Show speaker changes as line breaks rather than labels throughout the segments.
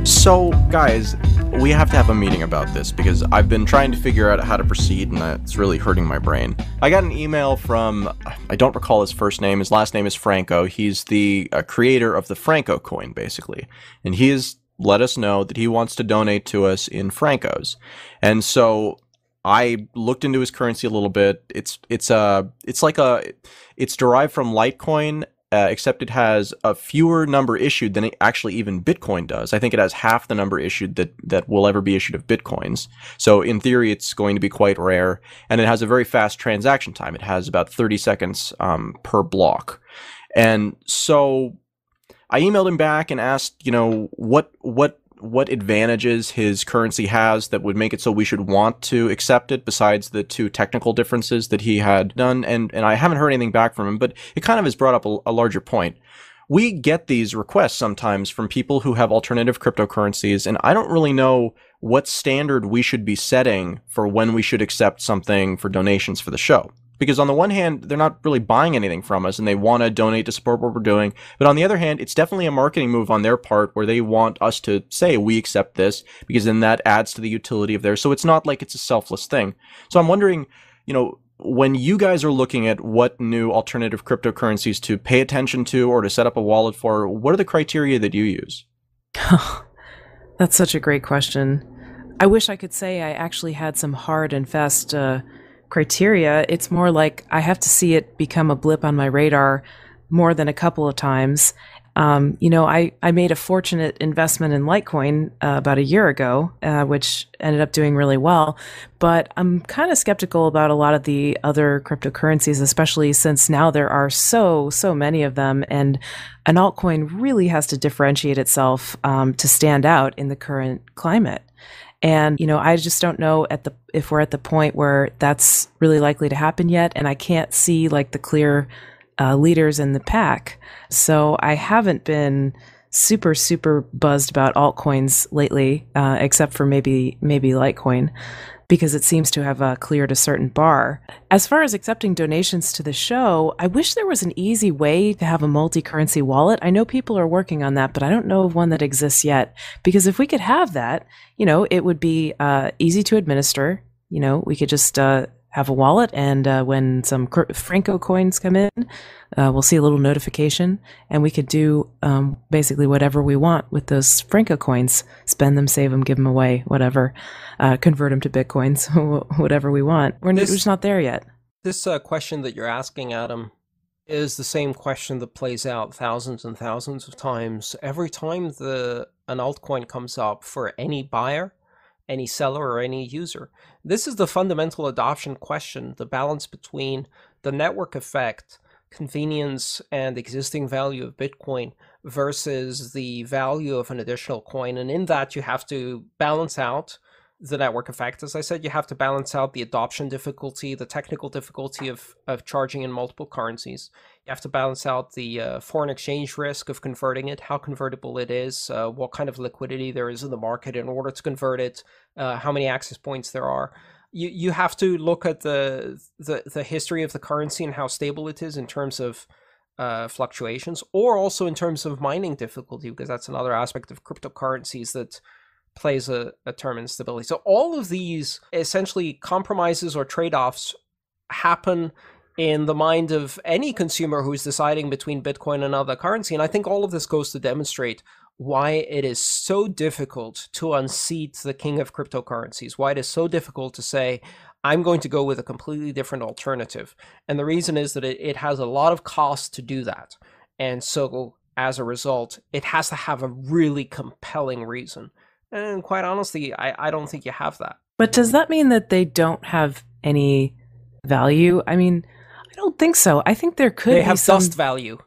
So, guys, we have to have a meeting about this because I've been trying to figure out how to proceed and it's really hurting my brain. I got an email from, I don't recall his first name, his last name is Franco. He's the creator of the Franco coin, basically. And he has let us know that he wants to donate to us in Francos. And so I looked into his currency a little bit. It's derived from Litecoin. Except it has a fewer number issued than actually even Bitcoin does. I think it has half the number issued that will ever be issued of Bitcoins. So in theory, it's going to be quite rare. And it has a very fast transaction time. It has about 30 seconds per block. And so I emailed him back and asked, what advantages his currency has that would make it so we should want to accept it, besides the two technical differences that he had done. And I haven't heard anything back from him, but it kind of has brought up a larger point. We get these requests sometimes from people who have alternative cryptocurrencies, and I don't really know what standard we should be setting for when we should accept something for donations for the show. Because on the one hand, they're not really buying anything from us and they want to donate to support what we're doing. But on the other hand, it's definitely a marketing move on their part where they want us to say we accept this, because then that adds to the utility of theirs. So it's not like it's a selfless thing. So I'm wondering, when you guys are looking at what new alternative cryptocurrencies to pay attention to or to set up a wallet for, what are the criteria that you use?
That's such a great question. I wish I could say I actually had some hard and fast criteria. It's more like I have to see it become a blip on my radar more than a couple of times. I made a fortunate investment in Litecoin about a year ago, which ended up doing really well. But I'm kind of skeptical about a lot of the other cryptocurrencies, especially since now there are so many of them. And an altcoin really has to differentiate itself to stand out in the current climate. And, I just don't know if we're at the point where that's really likely to happen yet. And I can't see like the clear leaders in the pack. So I haven't been super buzzed about altcoins lately, except for maybe Litecoin, because it seems to have cleared a certain bar. As far as accepting donations to the show, I wish there was an easy way to have a multi-currency wallet. I know people are working on that, but I don't know of one that exists yet. Because if we could have that, it would be easy to administer. We could just have a wallet, and when some Franco coins come in, we'll see a little notification, and we could do basically whatever we want with those Franco coins. Spend them, save them, give them away, whatever. Convert them to Bitcoins, whatever we want. We're just not there yet.
This question that you're asking, Adam, is the same question that plays out thousands and thousands of times. Every time an altcoin comes up for any buyer, any seller, or any user. This is the fundamental adoption question, the balance between the network effect, convenience, and existing value of Bitcoin versus the value of an additional coin. And in that, you have to balance out the network effect. As I said, you have to balance out the adoption difficulty, the technical difficulty of charging in multiple currencies. You have to balance out the foreign exchange risk of converting it, how convertible it is, what kind of liquidity there is in the market in order to convert it, how many access points there are. You have to look at the history of the currency and how stable it is in terms of fluctuations, or also in terms of mining difficulty, because that's another aspect of cryptocurrencies that plays a term in stability. So all of these essentially compromises or trade-offs happen in the mind of any consumer who's deciding between Bitcoin and another currency. And I think all of this goes to demonstrate why it is so difficult to unseat the king of cryptocurrencies, why it is so difficult to say, I'm going to go with a completely different alternative. And the reason is that it has a lot of cost to do that. And so as a result, it has to have a really compelling reason. And quite honestly, I don't think you have that.
But does that mean that they don't have any value? I mean, I don't think so. I think there could be some...
They have dust value.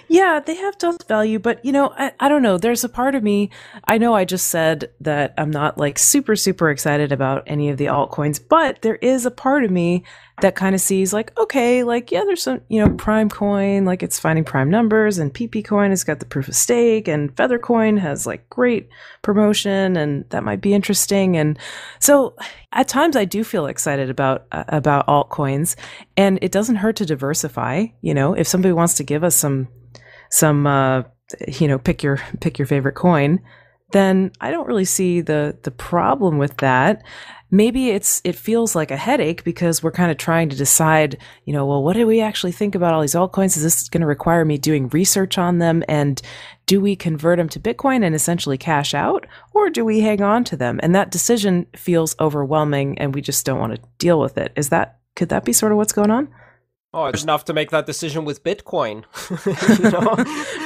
Yeah, they have dust value, but I don't know. There's a part of me, I know I just said that I'm not like super excited about any of the altcoins, but there is a part of me that kind of sees like, okay, like, yeah, there's some, Prime Coin, like it's finding prime numbers, and PP Coin has got the proof of stake, and Feather Coin has like great promotion, and that might be interesting. And so at times I do feel excited about altcoins, and it doesn't hurt to diversify. If somebody wants to give us some pick your favorite coin, then I don't really see the problem with that. Maybe it feels like a headache because we're kind of trying to decide, well, what do we actually think about all these altcoins? Is this going to require me doing research on them? And do we convert them to Bitcoin and essentially cash out, or do we hang on to them? And that decision feels overwhelming and we just don't want to deal with it. Could that be sort of what's going on?
Oh, it's enough to make that decision with Bitcoin.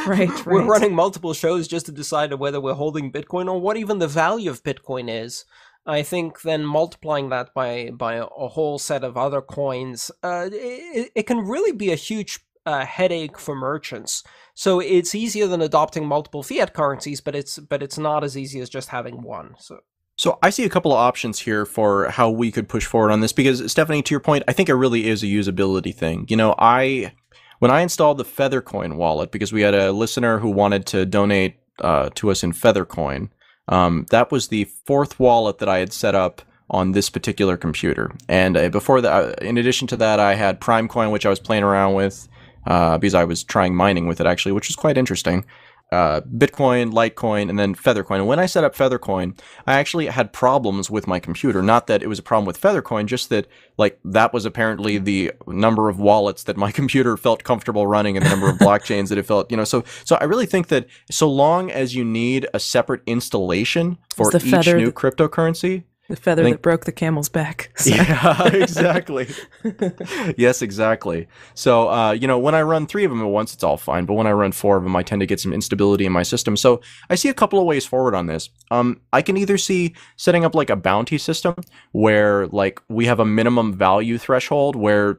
Right.
We're running multiple shows just to decide whether we're holding Bitcoin or what even the value of Bitcoin is. I think then multiplying that by a whole set of other coins, it can really be a huge headache for merchants. So it's easier than adopting multiple fiat currencies, but it's not as easy as just having one.
So I see a couple of options here for how we could push forward on this, because Stephanie, to your point, I think it really is a usability thing. When I installed the Feathercoin wallet, because we had a listener who wanted to donate to us in Feathercoin, that was the fourth wallet that I had set up on this particular computer. And before that, in addition to that, I had Primecoin, which I was playing around with because I was trying mining with it, actually, which was quite interesting. Bitcoin, Litecoin, and then Feathercoin. And when I set up Feathercoin, I actually had problems with my computer. Not that it was a problem with Feathercoin, just that that was apparently the number of wallets that my computer felt comfortable running and the number of blockchains that it felt, So I really think that so long as you need a separate installation for each new cryptocurrency.
The feather that broke the camel's back. Sorry.
Yeah, exactly. Yes, exactly. So, when I run 3 of them at once, it's all fine. But when I run 4 of them, I tend to get some instability in my system. So I see a couple of ways forward on this. I can either see setting up a bounty system where we have a minimum value threshold where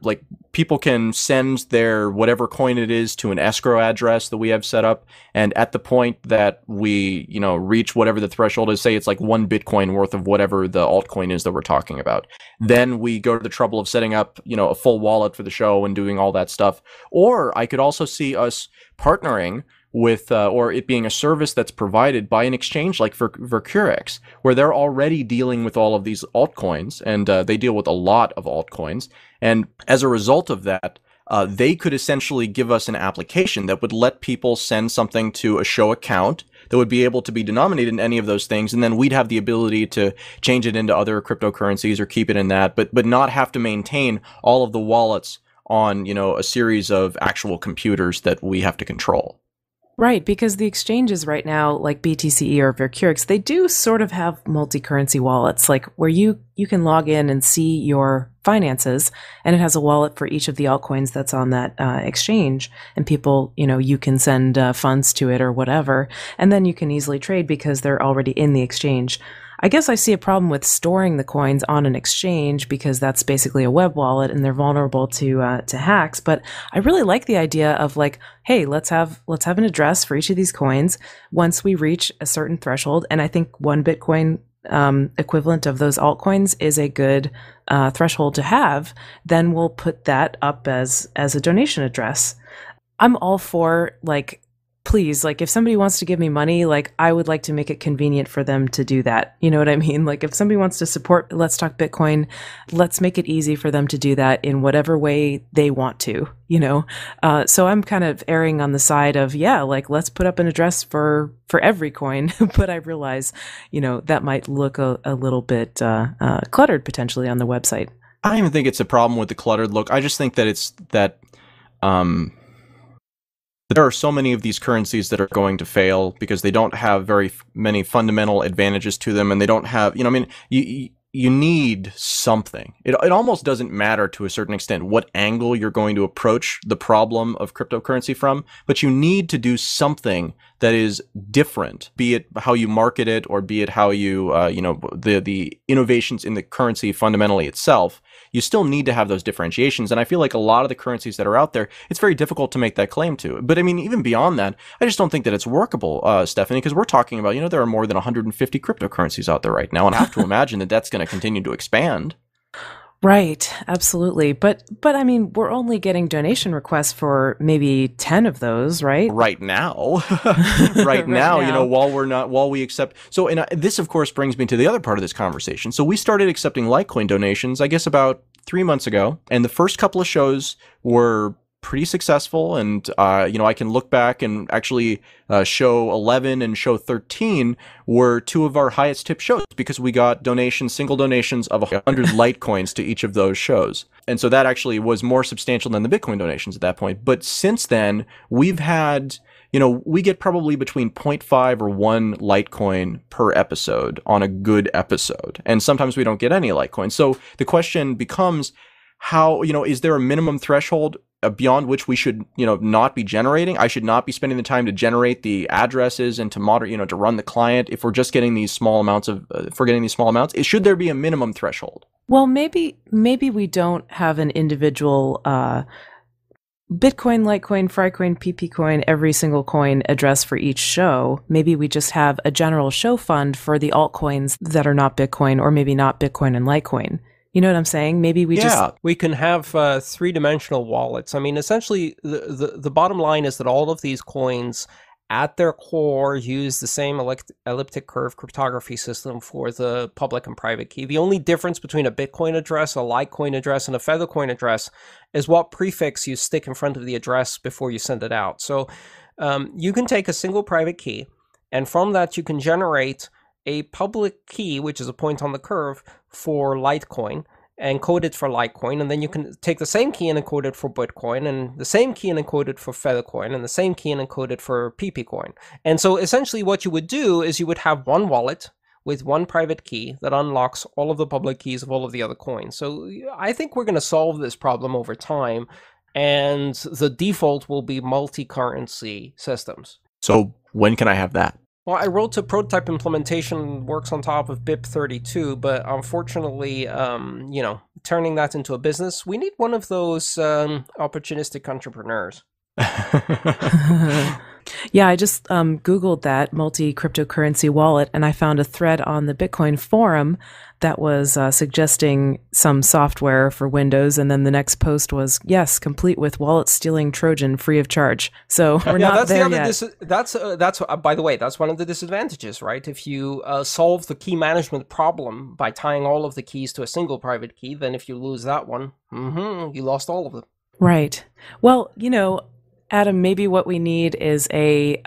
people can send their whatever coin it is to an escrow address that we have set up. And at the point that we, reach whatever the threshold is, say it's 1 Bitcoin worth of whatever the altcoin is that we're talking about, then we go to the trouble of setting up, a full wallet for the show and doing all that stuff. Or I could also see us partnering with, or it being a service that's provided by an exchange like Vercurex, where they're already dealing with all of these altcoins, and they deal with a lot of altcoins. And as a result of that, they could essentially give us an application that would let people send something to a show account that would be able to be denominated in any of those things, and then we'd have the ability to change it into other cryptocurrencies or keep it in that, but not have to maintain all of the wallets on, a series of actual computers that we have to control.
Right, because the exchanges right now, like BTCE or Vercurex, they do sort of have multi-currency wallets, where you can log in and see your finances, and it has a wallet for each of the altcoins that's on that exchange, and people, you can send funds to it or whatever, and then you can easily trade because they're already in the exchange. I guess I see a problem with storing the coins on an exchange because that's basically a web wallet and they're vulnerable to hacks. But I really like the idea of hey, let's have an address for each of these coins once we reach a certain threshold. And I think 1 Bitcoin equivalent of those altcoins is a good threshold to have. Then we'll put that up as a donation address. I'm all for please, if somebody wants to give me money, I would like to make it convenient for them to do that. You know what I mean? If somebody wants to support Let's Talk Bitcoin, let's make it easy for them to do that in whatever way they want to, So I'm kind of erring on the side of, let's put up an address for every coin. But I realize, that might look a little bit cluttered potentially on the website.
I don't even think it's a problem with the cluttered look. I just think that it's that there are so many of these currencies that are going to fail because they don't have very many fundamental advantages to them, and they don't have, you need something. It almost doesn't matter to a certain extent what angle you're going to approach the problem of cryptocurrency from, but you need to do something that is different, be it how you market it or be it how you, the innovations in the currency fundamentally itself. You still need to have those differentiations. And I feel like a lot of the currencies that are out there, it's very difficult to make that claim to. But I mean, even beyond that, I just don't think that it's workable, Stephanie, because we're talking about, there are more than 150 cryptocurrencies out there right now. And I have to imagine that that's going to continue to expand.
Right, absolutely. But I mean, we're only getting donation requests for maybe 10 of those, right?
Right now. Right now, while we accept. So, and this, of course, brings me to the other part of this conversation. So we started accepting Litecoin donations, I guess, about 3 months ago. And the first couple of shows were pretty successful, and I can look back and actually show 11 and show 13 were two of our highest tip shows because we got single donations of 100 Litecoins to each of those shows. And so that actually was more substantial than the Bitcoin donations at that point. But since then, we've had, we get probably between 0.5 or 1 Litecoin per episode on a good episode. And sometimes we don't get any Litecoin. So the question becomes, how, is there a minimum threshold beyond which we should, not be generating? I should not be spending the time to generate the addresses and to to run the client if we're just getting these small amounts Should there be a minimum threshold?
Well, maybe we don't have an individual Bitcoin, Litecoin, Frycoin, PP coin, every single coin address for each show. Maybe we just have a general show fund for the altcoins that are not Bitcoin, or maybe not Bitcoin and Litecoin. You know what I'm saying? Maybe we
can have three-dimensional wallets. I mean, essentially, the bottom line is that all of these coins, at their core, use the same elliptic curve cryptography system for the public and private key. The only difference between a Bitcoin address, a Litecoin address, and a Feathercoin address is what prefix you stick in front of the address before you send it out. So you can take a single private key, and from that you can generate a public key, which is a point on the curve, for Litecoin, and code it for Litecoin, and then you can take the same key and encode it for Bitcoin, and the same key and encode it for Feathercoin, and the same key and encode it for PP coin. And so essentially what you would do is you would have one wallet with one private key that unlocks all of the public keys of all of the other coins. So I think we're going to solve this problem over time, and the default will be multi-currency systems.
So when can I have that?
Well, I wrote a prototype implementation, works on top of BIP32, but unfortunately, turning that into a business, we need one of those opportunistic entrepreneurs.
Yeah, I just Googled that multi-cryptocurrency wallet, and I found a thread on the Bitcoin forum that was suggesting some software for Windows, and then the next post was, yes, complete with wallet stealing Trojan free of charge. So we're not there yet.
That's by the way, that's one of the disadvantages, right? If you solve the key management problem by tying all of the keys to a single private key, then if you lose that one, you lost all of them.
Right. Well, Adam, maybe what we need is a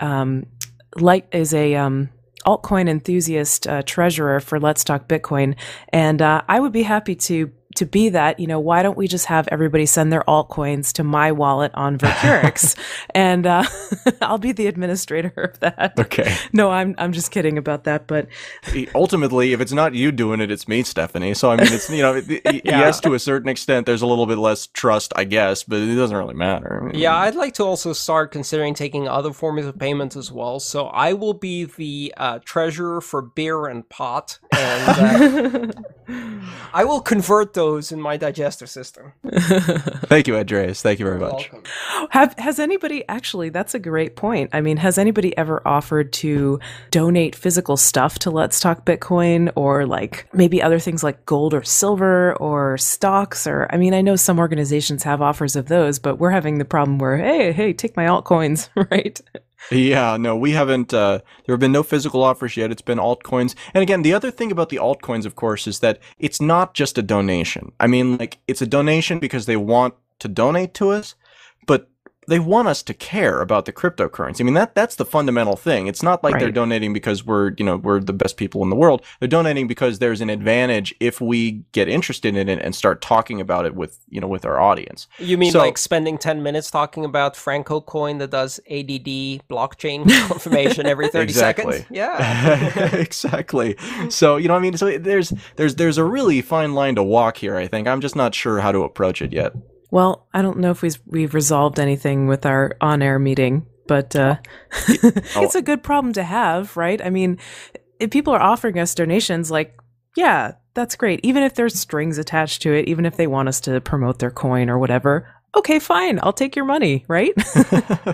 altcoin enthusiast treasurer for Let's Talk Bitcoin, and I would be happy to be that. Why don't we just have everybody send their altcoins to my wallet on Vercurix, and I'll be the administrator of that.
Okay.
No, I'm just kidding about that, but
ultimately, if it's not you doing it, it's me, Stephanie. So I mean, it's yes, to a certain extent, there's a little bit less trust, I guess, but it doesn't really matter.
Yeah, I'd like to also start considering taking other forms of payment as well. So I will be the treasurer for beer and pot, and I will convert those in my digester system.
Thank you, Andreas. Thank you very much.
Welcome.
Has anybody, actually, that's a great point. I mean, has anybody ever offered to donate physical stuff to Let's Talk Bitcoin, or like maybe other things like gold or silver or stocks? Or, I mean, I know some organizations have offers of those, but we're having the problem where, hey, take my altcoins, right?
Yeah, no, we haven't, there have been no physical offers yet. It's been altcoins. And again, the other thing about the altcoins, of course, is that it's not just a donation. I mean, like, it's a donation because they want to donate to us, but they want us to care about the cryptocurrency. I mean, that's the fundamental thing. It's not like they're donating because we're the best people in the world. They're donating because there's an advantage if we get interested in it and start talking about it with our audience.
You mean like spending 10 minutes talking about Franco coin that does ADD blockchain confirmation every 30 seconds? Yeah.
Exactly. So, so there's a really fine line to walk here, I think. I'm just not sure how to approach it yet.
Well, I don't know if we've resolved anything with our on-air meeting, but it's a good problem to have, right? I mean, if people are offering us donations, like, yeah, that's great. Even if there's strings attached to it, even if they want us to promote their coin or whatever, okay, fine, I'll take your money, right?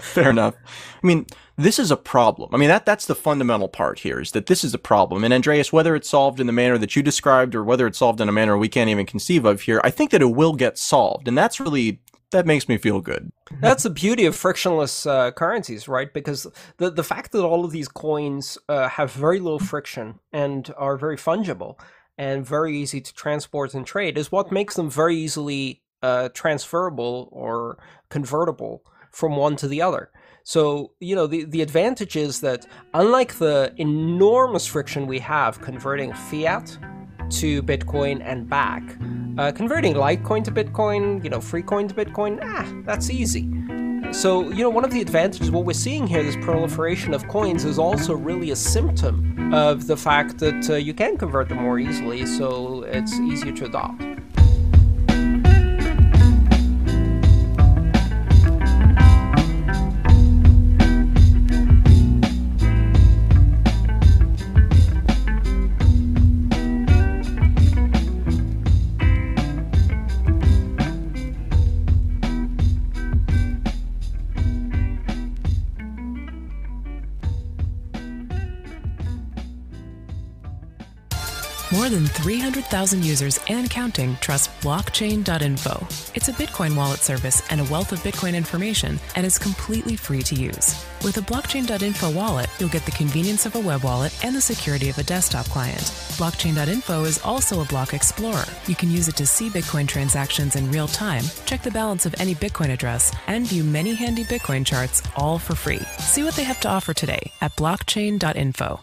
Fair enough. I mean, this is a problem. I mean, that's the fundamental part here, is that this is a problem. And Andreas, whether it's solved in the manner that you described or whether it's solved in a manner we can't even conceive of here, I think that it will get solved. And that makes me feel good.
That's the beauty of frictionless currencies, right? Because the fact that all of these coins have very low friction and are very fungible and very easy to transport and trade is what makes them very easily transferable or convertible from one to the other. So, the advantage is that unlike the enormous friction we have converting fiat to Bitcoin and back, converting Litecoin to Bitcoin, Freecoin to Bitcoin, that's easy. So, one of the advantages, what we're seeing here, this proliferation of coins, is also really a symptom of the fact that you can convert them more easily, so it's easier to adopt.
More than 300,000 users and counting trust blockchain.info. It's a Bitcoin wallet service and a wealth of Bitcoin information, and is completely free to use. With a blockchain.info wallet, you'll get the convenience of a web wallet and the security of a desktop client. Blockchain.info is also a block explorer. You can use it to see Bitcoin transactions in real time, check the balance of any Bitcoin address, and view many handy Bitcoin charts, all for free. See what they have to offer today at blockchain.info.